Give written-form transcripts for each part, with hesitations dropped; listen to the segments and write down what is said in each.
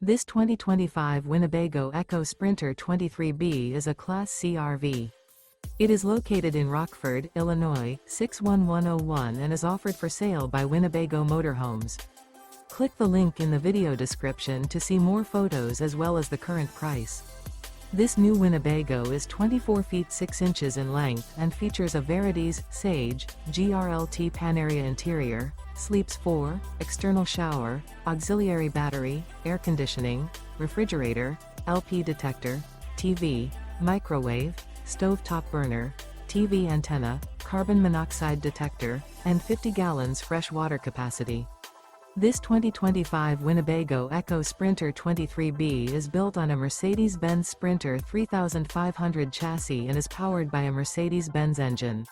This 2025 Winnebago Ekko Sprinter 23B is a Class C RV. It is located in Rockford, Illinois, 61101 and is offered for sale by Winnebago Motorhomes. Click the link in the video description to see more photos as well as the current price. This new Winnebago is 24 feet 6 inches in length and features a Verities Sage GRLT Panarea interior, sleeps 4, external shower, auxiliary battery, air conditioning, refrigerator, LP detector, TV, microwave, stovetop burner, TV antenna, carbon monoxide detector, and 50 gallons fresh water capacity. This 2025 Winnebago Ekko Sprinter 23B is built on a Mercedes-Benz Sprinter 3500 chassis and is powered by a Mercedes-Benz engine.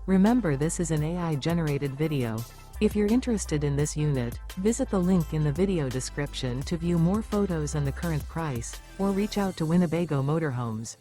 Remember, this is an AI-generated video. If you're interested in this unit, visit the link in the video description to view more photos and the current price, or reach out to Winnebago Motorhomes.